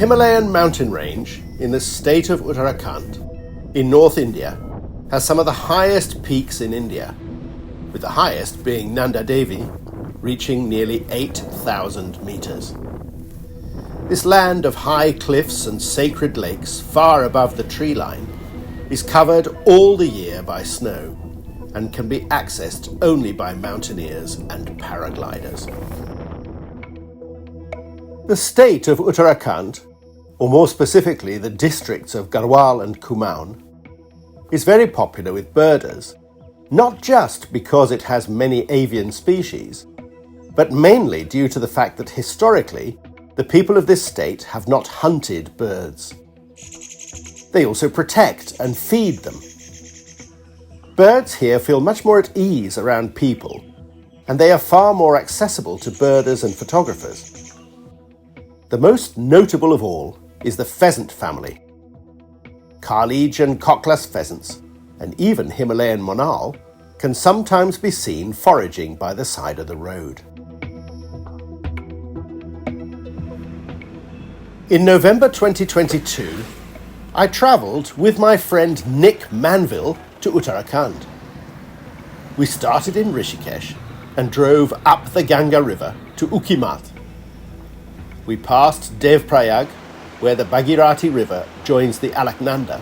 Himalayan mountain range in the state of Uttarakhand in North India has some of the highest peaks in India, with the highest being Nanda Devi, reaching nearly 8,000 meters. This land of high cliffs and sacred lakes far above the tree line is covered all the year by snow and can be accessed only by mountaineers and paragliders. The state of Uttarakhand, or more specifically the districts of Garhwal and Kumaon, is very popular with birders, not just because it has many avian species, but mainly due to the fact that historically the people of this state have not hunted birds. They also protect and feed them. Birds here feel much more at ease around people, and they are far more accessible to birders and photographers. The most notable of all is the pheasant family. Carlige and Cocklas pheasants, and even Himalayan monal, can sometimes be seen foraging by the side of the road. In November 2022, I travelled with my friend Nick Manville to Uttarakhand. We started in Rishikesh and drove up the Ganga River to Ukimat. We passed Devprayag, where the Bhagirathi River joins the Alaknanda,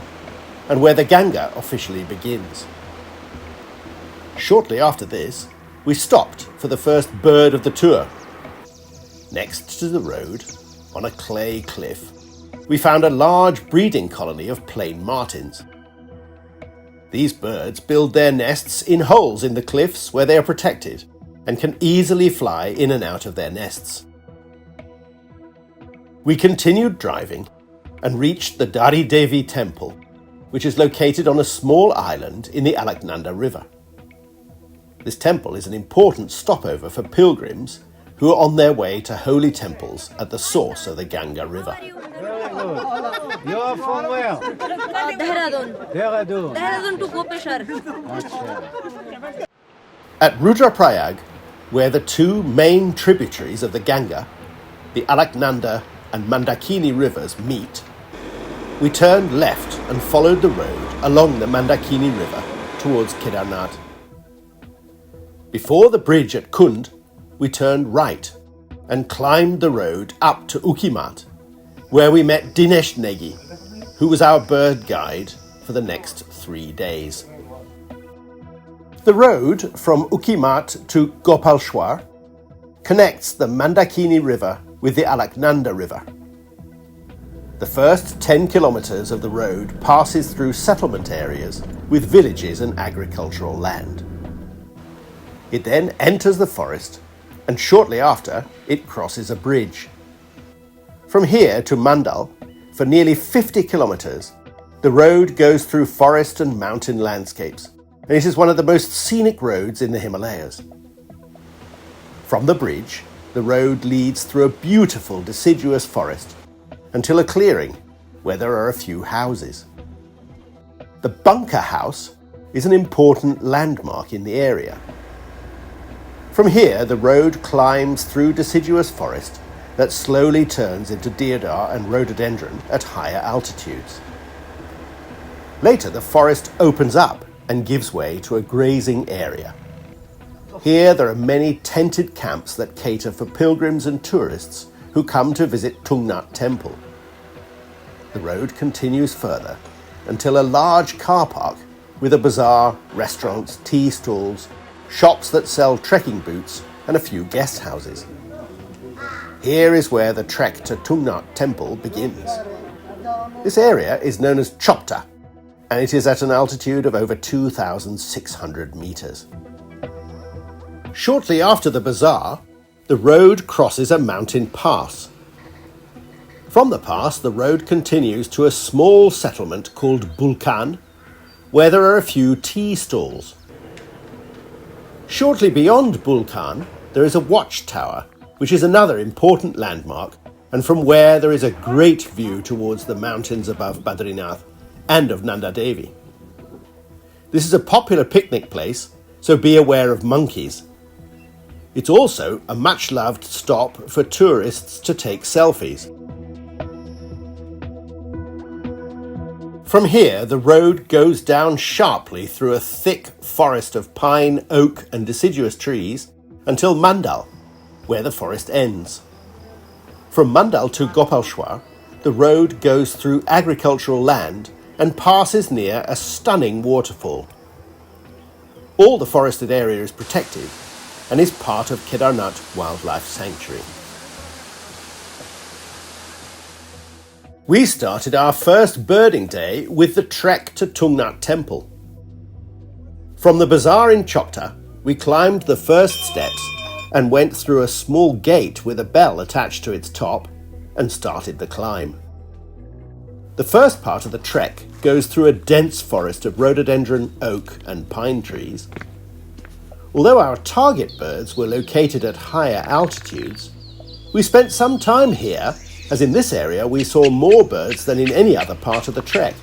and where the Ganga officially begins. Shortly after this, we stopped for the first bird of the tour. Next to the road, on a clay cliff, we found a large breeding colony of plain martins. These birds build their nests in holes in the cliffs where they are protected and can easily fly in and out of their nests. We continued driving and reached the Dari Devi temple, which is located on a small island in the Alaknanda River. This temple is an important stopover for pilgrims who are on their way to holy temples at the source of the Ganga River. Very good. You are from where? Dehradun. Dehradun to Gopeshwar. At Rudraprayag, where the two main tributaries of the Ganga, the Alaknanda and Mandakini rivers meet, we turned left and followed the road along the Mandakini River towards Kedarnath. Before the bridge at Kund, we turned right and climbed the road up to Ukimat, where we met Dinesh Negi, who was our bird guide for the next 3 days. The road from Ukimat to Gopalshwar connects the Mandakini River with the Alaknanda River. The first 10 kilometers of the road passes through settlement areas with villages and agricultural land. It then enters the forest, and shortly after, it crosses a bridge. From here to Mandal, for nearly 50 kilometers, the road goes through forest and mountain landscapes, and it is one of the most scenic roads in the Himalayas. From the bridge, the road leads through a beautiful deciduous forest until a clearing where there are a few houses. The bunker house is an important landmark in the area. From here, the road climbs through deciduous forest that slowly turns into deodar and rhododendron at higher altitudes. Later, the forest opens up and gives way to a grazing area. Here, there are many tented camps that cater for pilgrims and tourists who come to visit Tungnath Temple. The road continues further until a large car park with a bazaar, restaurants, tea stalls, shops that sell trekking boots, and a few guest houses. Here is where the trek to Tungnath Temple begins. This area is known as Chopta, and it is at an altitude of over 2,600 meters. Shortly after the bazaar, the road crosses a mountain pass. From the pass, the road continues to a small settlement called Bulkan, where there are a few tea stalls. Shortly beyond Bulkan, there is a watchtower, which is another important landmark, and from where there is a great view towards the mountains above Badrinath and of Nanda Devi. This is a popular picnic place, so be aware of monkeys. It's also a much-loved stop for tourists to take selfies. From here, the road goes down sharply through a thick forest of pine, oak and deciduous trees until Mandal, where the forest ends. From Mandal to Gopalshwar, the road goes through agricultural land and passes near a stunning waterfall. All the forested area is protected and is part of Kedarnath Wildlife Sanctuary. We started our first birding day with the trek to Tungnath Temple. From the bazaar in Chopta, we climbed the first steps and went through a small gate with a bell attached to its top and started the climb. The first part of the trek goes through a dense forest of rhododendron, oak and pine trees. Although our target birds were located at higher altitudes, we spent some time here, as in this area we saw more birds than in any other part of the trek.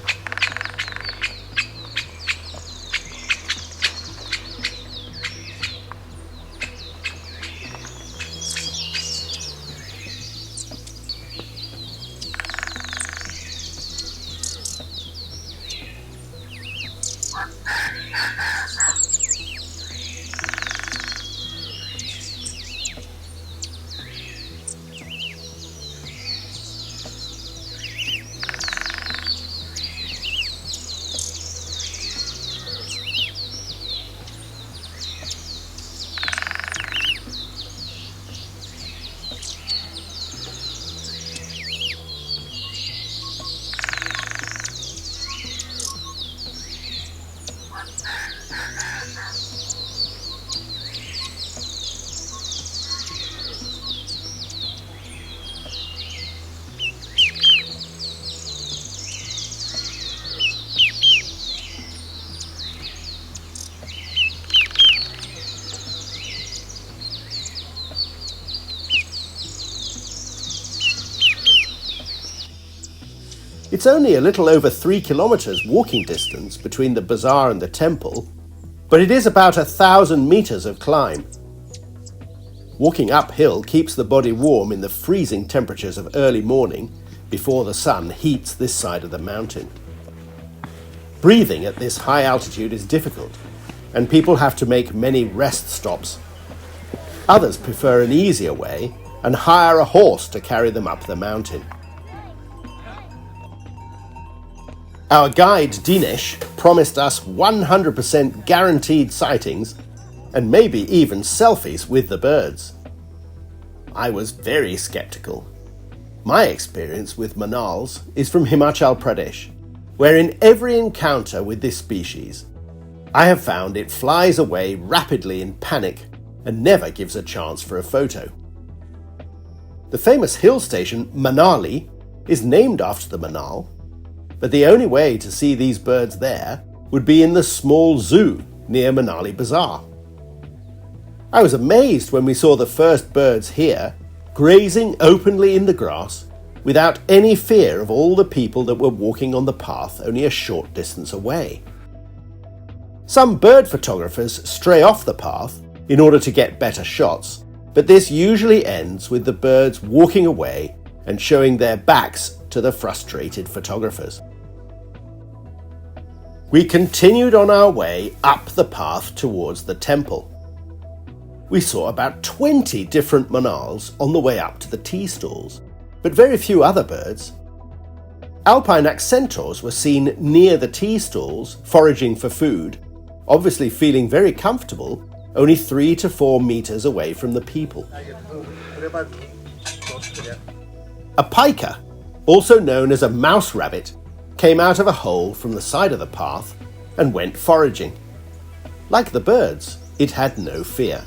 It's only a little over 3 kilometers walking distance between the bazaar and the temple, but it is about 1,000 meters of climb. Walking uphill keeps the body warm in the freezing temperatures of early morning before the sun heats this side of the mountain. Breathing at this high altitude is difficult, and people have to make many rest stops. Others prefer an easier way and hire a horse to carry them up the mountain. Our guide Dinesh promised us 100% guaranteed sightings and maybe even selfies with the birds. I was very skeptical. My experience with manals is from Himachal Pradesh, where in every encounter with this species, I have found it flies away rapidly in panic and never gives a chance for a photo. The famous hill station Manali is named after the manal, but the only way to see these birds there would be in the small zoo near Manali Bazaar. I was amazed when we saw the first birds here, grazing openly in the grass, without any fear of all the people that were walking on the path only a short distance away. Some bird photographers stray off the path in order to get better shots, but this usually ends with the birds walking away and showing their backs to the frustrated photographers. We continued on our way up the path towards the temple. We saw about 20 different manals on the way up to the tea stalls, but very few other birds. Alpine accentors were seen near the tea stalls, foraging for food, obviously feeling very comfortable, only 3 to 4 meters away from the people. A piker, also known as a mouse rabbit, came out of a hole from the side of the path and went foraging. Like the birds, it had no fear.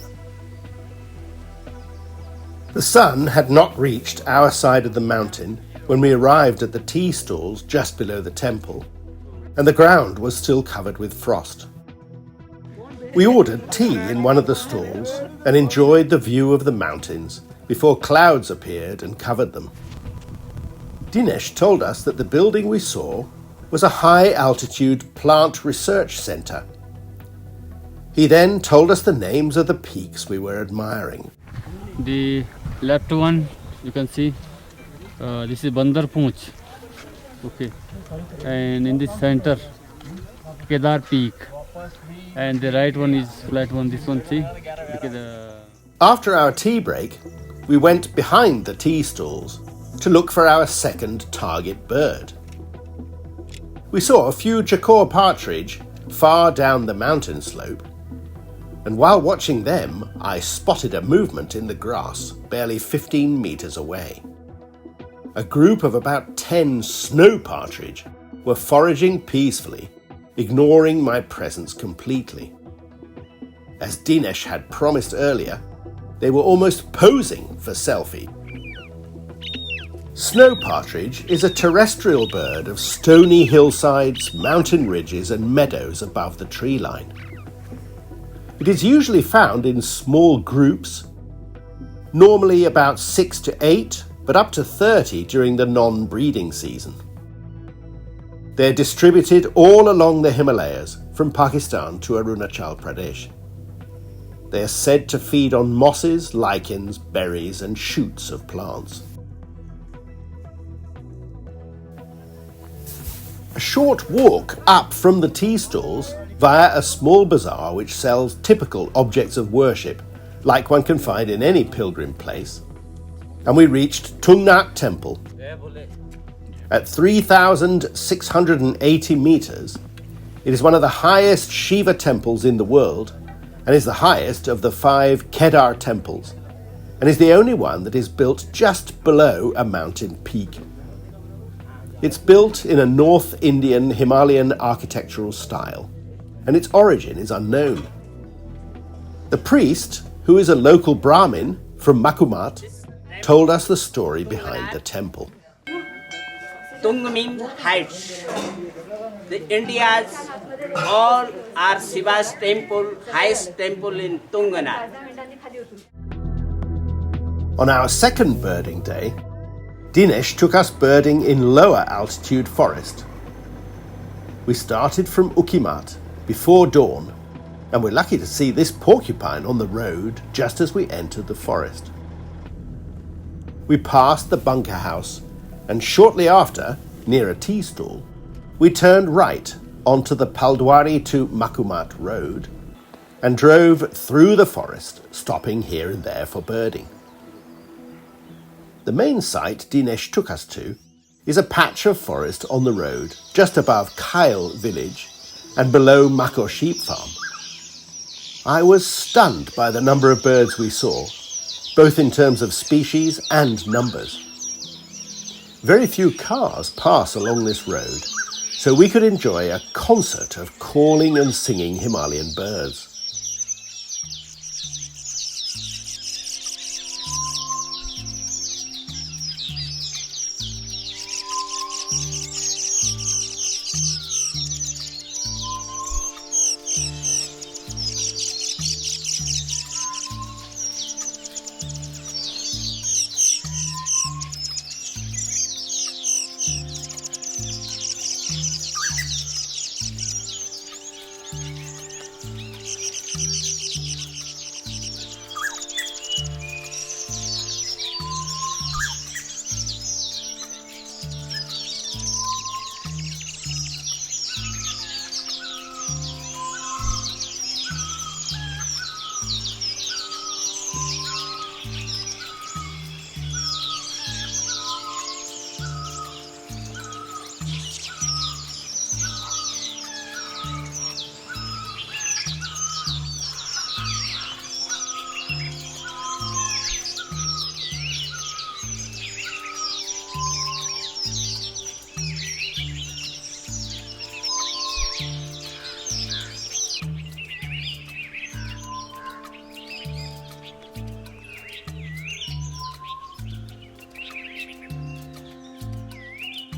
The sun had not reached our side of the mountain when we arrived at the tea stalls just below the temple, and the ground was still covered with frost. We ordered tea in one of the stalls and enjoyed the view of the mountains before clouds appeared and covered them. Dinesh told us that the building we saw was a high-altitude plant research centre. He then told us the names of the peaks we were admiring. The left one, you can see, this is Bandar Poonch. Okay, and in the center, Kedar Peak, and the right one is flat one. This one, see, After our tea break, we went behind the tea stalls to look for our second target bird. We saw a few Chakor partridge far down the mountain slope, and while watching them, I spotted a movement in the grass barely 15 meters away. A group of about 10 snow partridge were foraging peacefully, ignoring my presence completely. As Dinesh had promised earlier, they were almost posing for selfie. Snow partridge is a terrestrial bird of stony hillsides, mountain ridges and meadows above the tree line. It is usually found in small groups, normally about 6 to 8, but up to 30 during the non-breeding season. They're distributed all along the Himalayas, from Pakistan to Arunachal Pradesh. They are said to feed on mosses, lichens, berries and shoots of plants. A short walk up from the tea stalls via a small bazaar which sells typical objects of worship, like one can find in any pilgrim place, and we reached Tungnath Temple. At 3,680 meters, it is one of the highest Shiva temples in the world and is the highest of the 5 Kedar temples, and is the only one that is built just below a mountain peak. It's built in a North Indian Himalayan architectural style, and its origin is unknown. The priest, who is a local Brahmin from Makumat, told us the story behind the temple. Tungmin Heights. The India's all are Shiva's temple, highest temple in Tungnath. On our second birding day, Dinesh took us birding in lower altitude forest. We started from Ukimat before dawn, and we're lucky to see this porcupine on the road just as we entered the forest. We passed the bunker house, and shortly after, near a tea stall, we turned right onto the Paldwari to Makumat road and drove through the forest, stopping here and there for birding. The main site Dinesh took us to is a patch of forest on the road just above Kyle village and below Mako sheep farm. I was stunned by the number of birds we saw, both in terms of species and numbers. Very few cars pass along this road, so we could enjoy a concert of calling and singing Himalayan birds.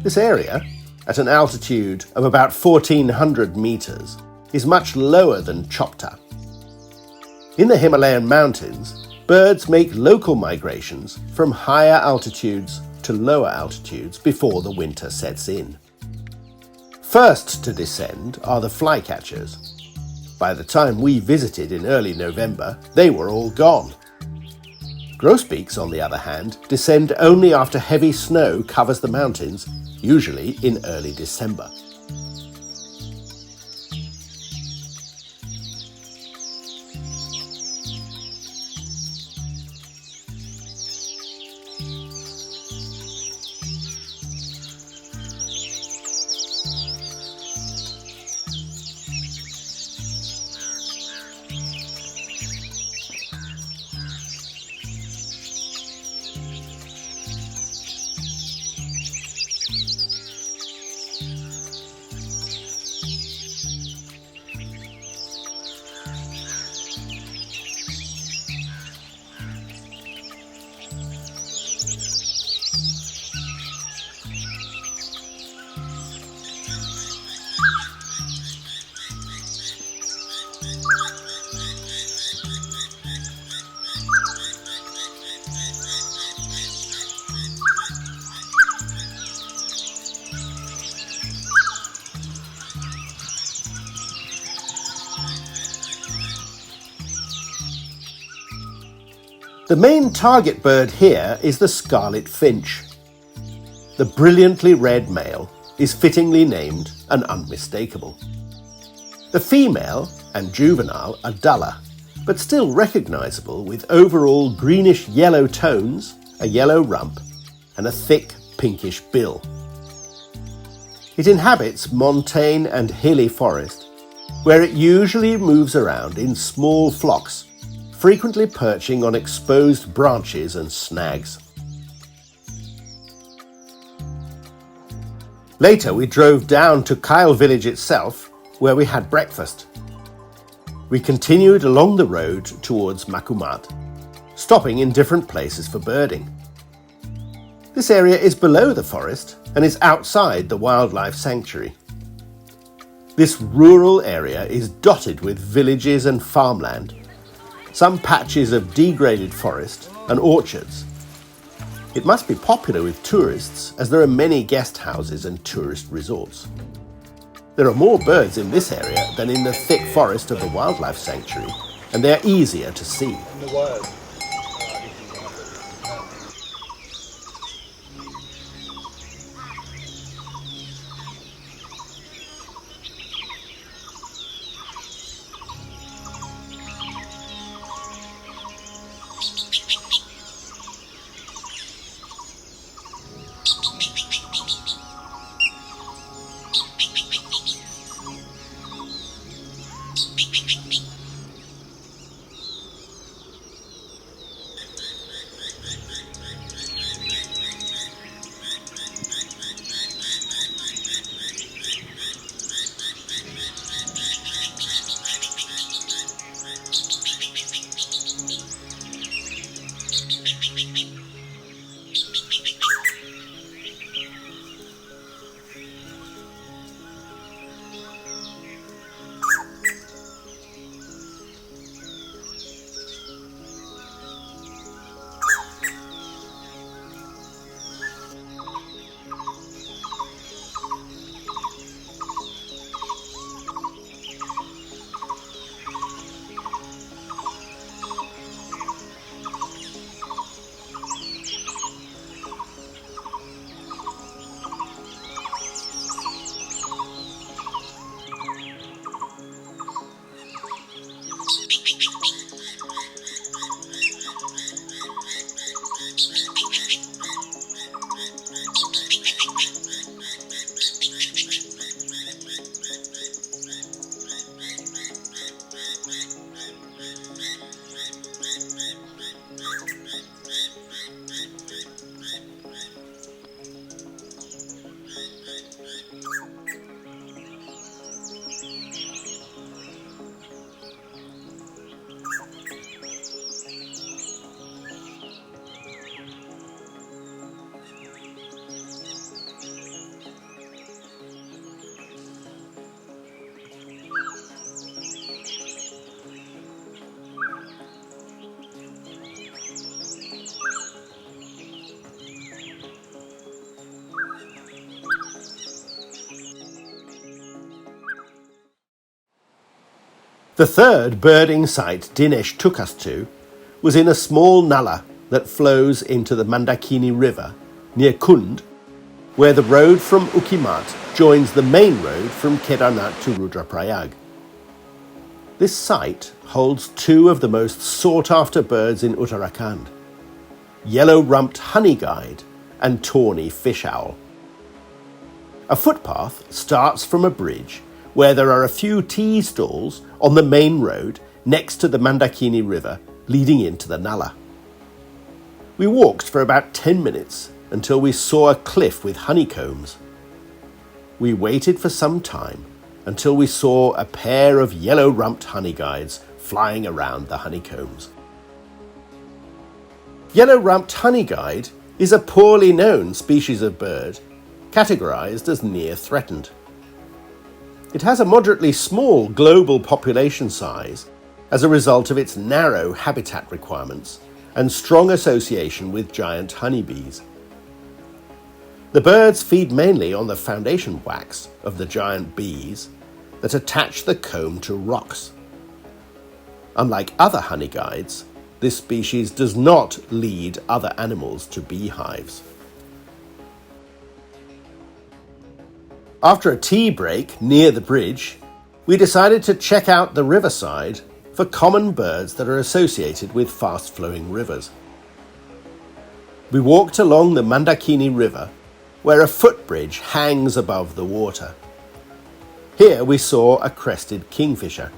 This area, at an altitude of about 1,400 meters, is much lower than Chopta. In the Himalayan mountains, birds make local migrations from higher altitudes to lower altitudes before the winter sets in. First to descend are the flycatchers. By the time we visited in early November, they were all gone. Grosbeaks, on the other hand, descend only after heavy snow covers the mountains usually in early December. The main target bird here is the scarlet finch. The brilliantly red male is fittingly named and unmistakable. The female and juvenile are duller, but still recognisable with overall greenish-yellow tones, a yellow rump, and a thick pinkish bill. It inhabits montane and hilly forest, where it usually moves around in small flocks, frequently perching on exposed branches and snags. Later we drove down to Kyle village itself, where we had breakfast. We continued along the road towards Makumat, stopping in different places for birding. This area is below the forest and is outside the wildlife sanctuary. This rural area is dotted with villages and farmland, some patches of degraded forest and orchards. It must be popular with tourists as there are many guest houses and tourist resorts. There are more birds in this area than in the thick forest of the wildlife sanctuary, and they are easier to see. The third birding site Dinesh took us to was in a small nullah that flows into the Mandakini River near Kund where the road from Ukimat joins the main road from Kedarnath to Rudraprayag. This site holds two of the most sought-after birds in Uttarakhand, yellow-rumped honeyguide and tawny fish owl. A footpath starts from a bridge where there are a few tea stalls on the main road next to the Mandakini River leading into the Nala. We walked for about 10 minutes until we saw a cliff with honeycombs. We waited for some time until we saw a pair of yellow-rumped honeyguides flying around the honeycombs. Yellow-rumped honeyguide is a poorly known species of bird, categorized as near threatened. It has a moderately small global population size as a result of its narrow habitat requirements and strong association with giant honeybees. The birds feed mainly on the foundation wax of the giant bees that attach the comb to rocks. Unlike other honeyguides, this species does not lead other animals to beehives. After a tea break near the bridge, we decided to check out the riverside for common birds that are associated with fast-flowing rivers. We walked along the Mandakini River, where a footbridge hangs above the water. Here we saw a crested kingfisher.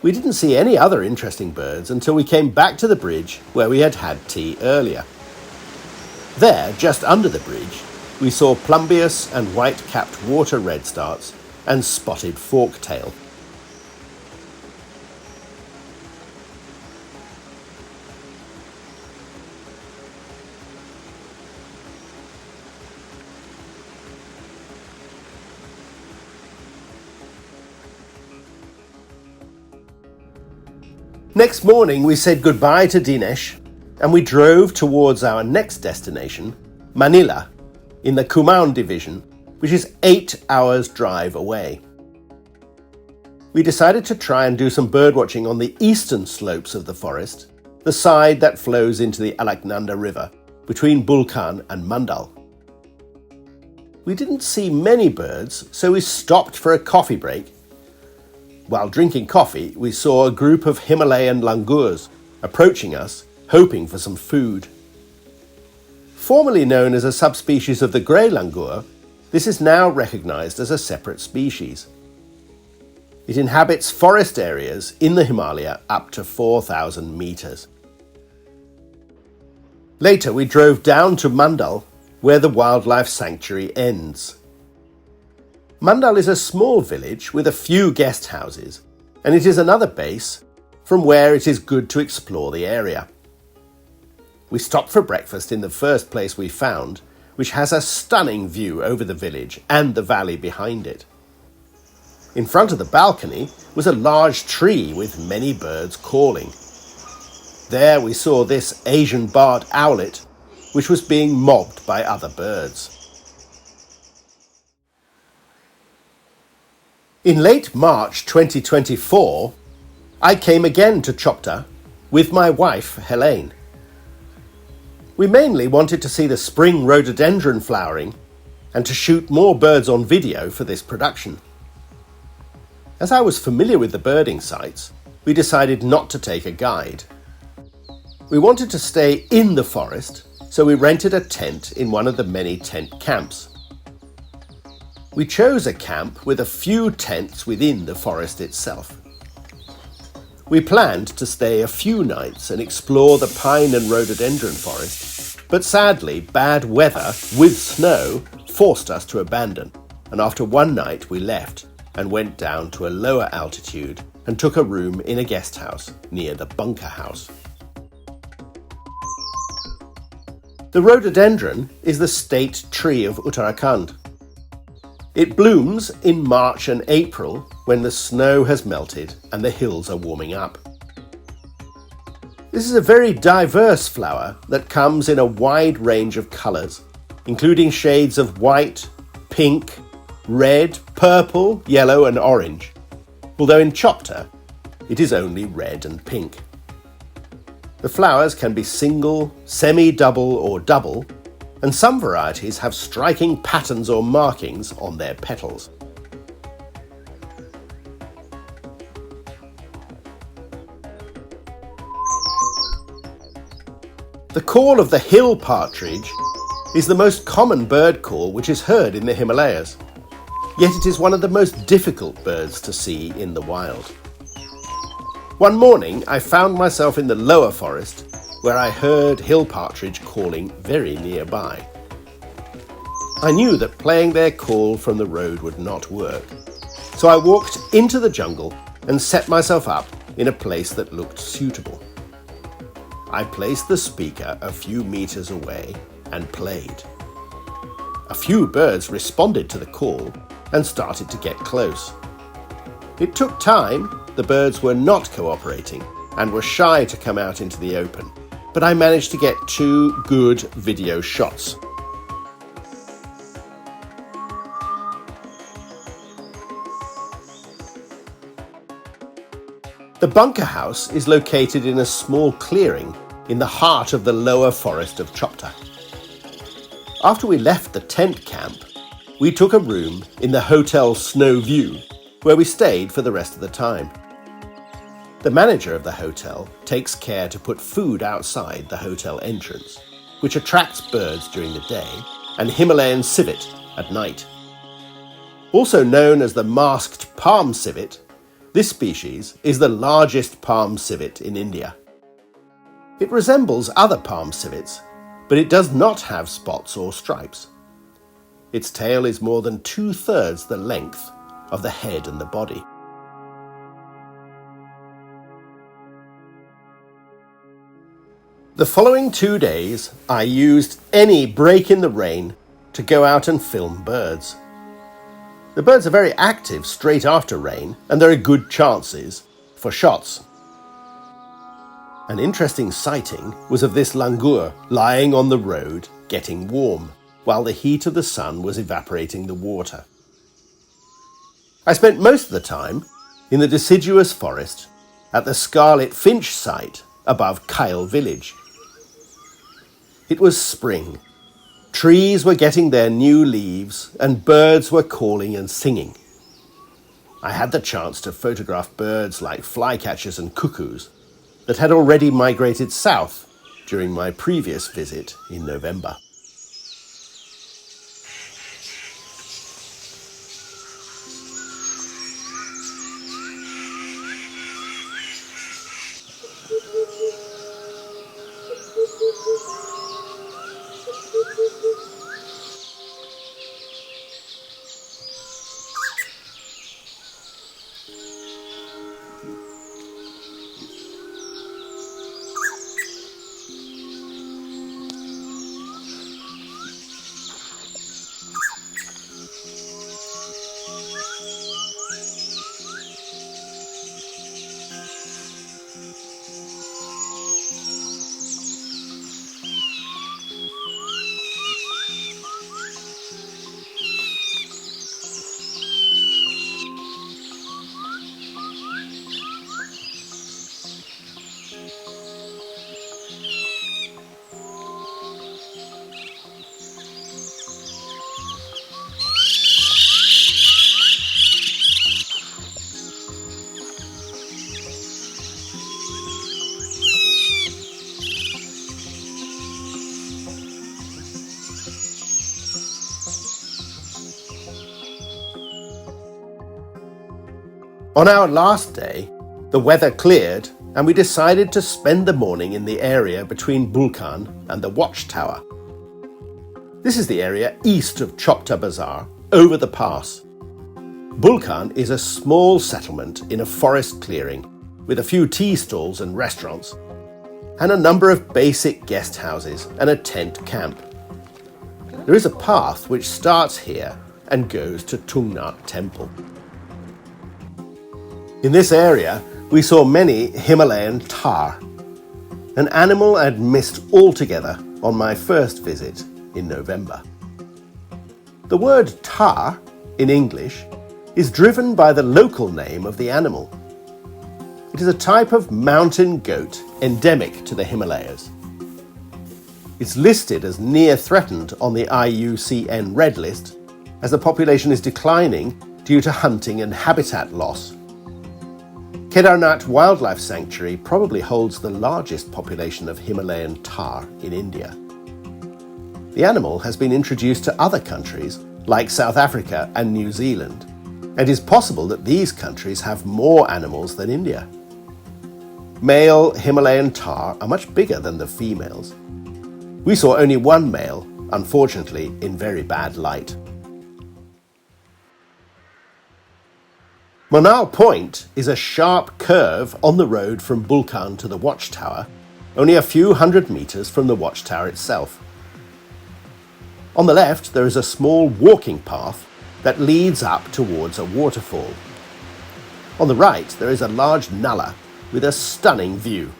We didn't see any other interesting birds until we came back to the bridge where we had had tea earlier. There, just under the bridge, we saw plumbeous and white-capped water redstarts and spotted forktail. Next morning we said goodbye to Dinesh and we drove towards our next destination, Manila, in the Garhwal Division, which is 8 hours drive away. We decided to try and do some birdwatching on the eastern slopes of the forest, the side that flows into the Alaknanda River, between Bulkan and Mandal. We didn't see many birds, so we stopped for a coffee break. While drinking coffee, we saw a group of Himalayan langurs approaching us, hoping for some food. Formerly known as a subspecies of the grey langur, this is now recognized as a separate species. It inhabits forest areas in the Himalaya up to 4,000 meters. Later, we drove down to Mandal, where the wildlife sanctuary ends. Mandal is a small village with a few guest houses, and it is another base from where it is good to explore the area. We stopped for breakfast in the first place we found, which has a stunning view over the village and the valley behind it. In front of the balcony was a large tree with many birds calling. There we saw this Asian barred owlet, which was being mobbed by other birds. In late March 2024, I came again to Chopta with my wife, Helene. We mainly wanted to see the spring rhododendron flowering and to shoot more birds on video for this production. As I was familiar with the birding sites, we decided not to take a guide. We wanted to stay in the forest, so we rented a tent in one of the many tent camps. We chose a camp with a few tents within the forest itself. We planned to stay a few nights and explore the pine and rhododendron forest, but sadly bad weather with snow forced us to abandon, and after one night we left and went down to a lower altitude and took a room in a guest house near the bunker house. The rhododendron is the state tree of Uttarakhand. It blooms in March and April when the snow has melted and the hills are warming up. This is a very diverse flower that comes in a wide range of colours, including shades of white, pink, red, purple, yellow and orange, although in Chopta it is only red and pink. The flowers can be single, semi-double or double, and some varieties have striking patterns or markings on their petals. The call of the hill partridge is the most common bird call which is heard in the Himalayas, yet it is one of the most difficult birds to see in the wild. One morning I found myself in the lower forest where I heard hill partridge calling very nearby. I knew that playing their call from the road would not work, so I walked into the jungle and set myself up in a place that looked suitable. I placed the speaker a few meters away and played. A few birds responded to the call and started to get close. It took time. The birds were not cooperating and were shy to come out into the open, but I managed to get 2 good video shots. The bunker house is located in a small clearing in the heart of the lower forest of Chopta. After we left the tent camp, we took a room in the Hotel Snow View, where we stayed for the rest of the time. The manager of the hotel takes care to put food outside the hotel entrance, which attracts birds during the day and Himalayan civet at night. Also known as the masked palm civet, this species is the largest palm civet in India. It resembles other palm civets, but it does not have spots or stripes. Its tail is more than 2/3 the length of the head and the body. The following 2 days, I used any break in the rain to go out and film birds. The birds are very active straight after rain, and there are good chances for shots. An interesting sighting was of this langur lying on the road getting warm, while the heat of the sun was evaporating the water. I spent most of the time in the deciduous forest at the Scarlet Finch site above Kyle village. It was spring. Trees were getting their new leaves and birds were calling and singing. I had the chance to photograph birds like flycatchers and cuckoos that had already migrated south during my previous visit in November. On our last day, the weather cleared and we decided to spend the morning in the area between Bulkan and the watchtower. This is the area east of Chopta Bazaar, over the pass. Bulkan is a small settlement in a forest clearing with a few tea stalls and restaurants, and a number of basic guest houses and a tent camp. There is a path which starts here and goes to Tungnath Temple. In this area, we saw many Himalayan tahr, an animal I'd missed altogether on my first visit in November. The word tahr in English is driven by the local name of the animal. It is a type of mountain goat endemic to the Himalayas. It's listed as near threatened on the IUCN Red List, as the population is declining due to hunting and habitat loss. Kedarnath Wildlife Sanctuary probably holds the largest population of Himalayan tahr in India. The animal has been introduced to other countries like South Africa and New Zealand, and it is possible that these countries have more animals than India. Male Himalayan tahr are much bigger than the females. We saw only one male, unfortunately in very bad light. Manal Point is a sharp curve on the road from Bulkan to the watchtower, only a few hundred meters from the watchtower itself. On the left, there is a small walking path that leads up towards a waterfall. On the right, there is a large nullah with a stunning view.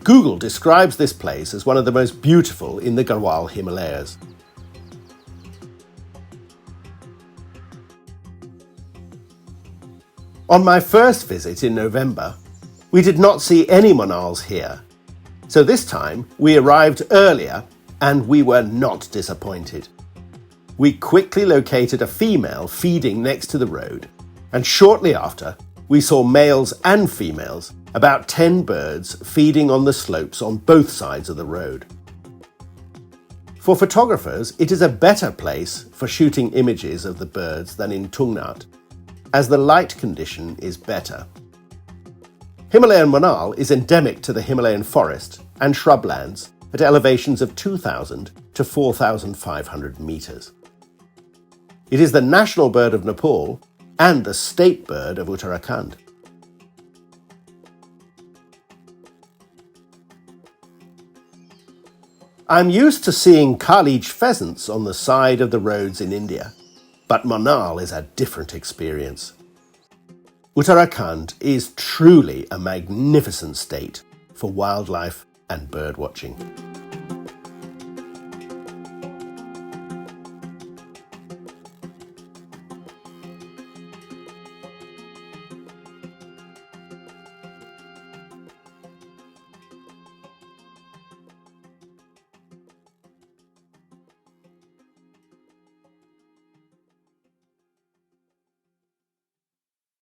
Google describes this place as one of the most beautiful in the Garhwal Himalayas. On my first visit in November, we did not see any manals here, so this time we arrived earlier and we were not disappointed. We quickly located a female feeding next to the road, and shortly after, we saw males and females, about 10 birds, feeding on the slopes on both sides of the road. For photographers, it is a better place for shooting images of the birds than in Tungnath, as the light condition is better. Himalayan manal is endemic to the Himalayan forest and shrublands at elevations of 2,000 to 4,500 meters. It is the national bird of Nepal and the state bird of Uttarakhand. I'm used to seeing Kalij pheasants on the side of the roads in India, but Manal is a different experience. Uttarakhand is truly a magnificent state for wildlife and bird watching.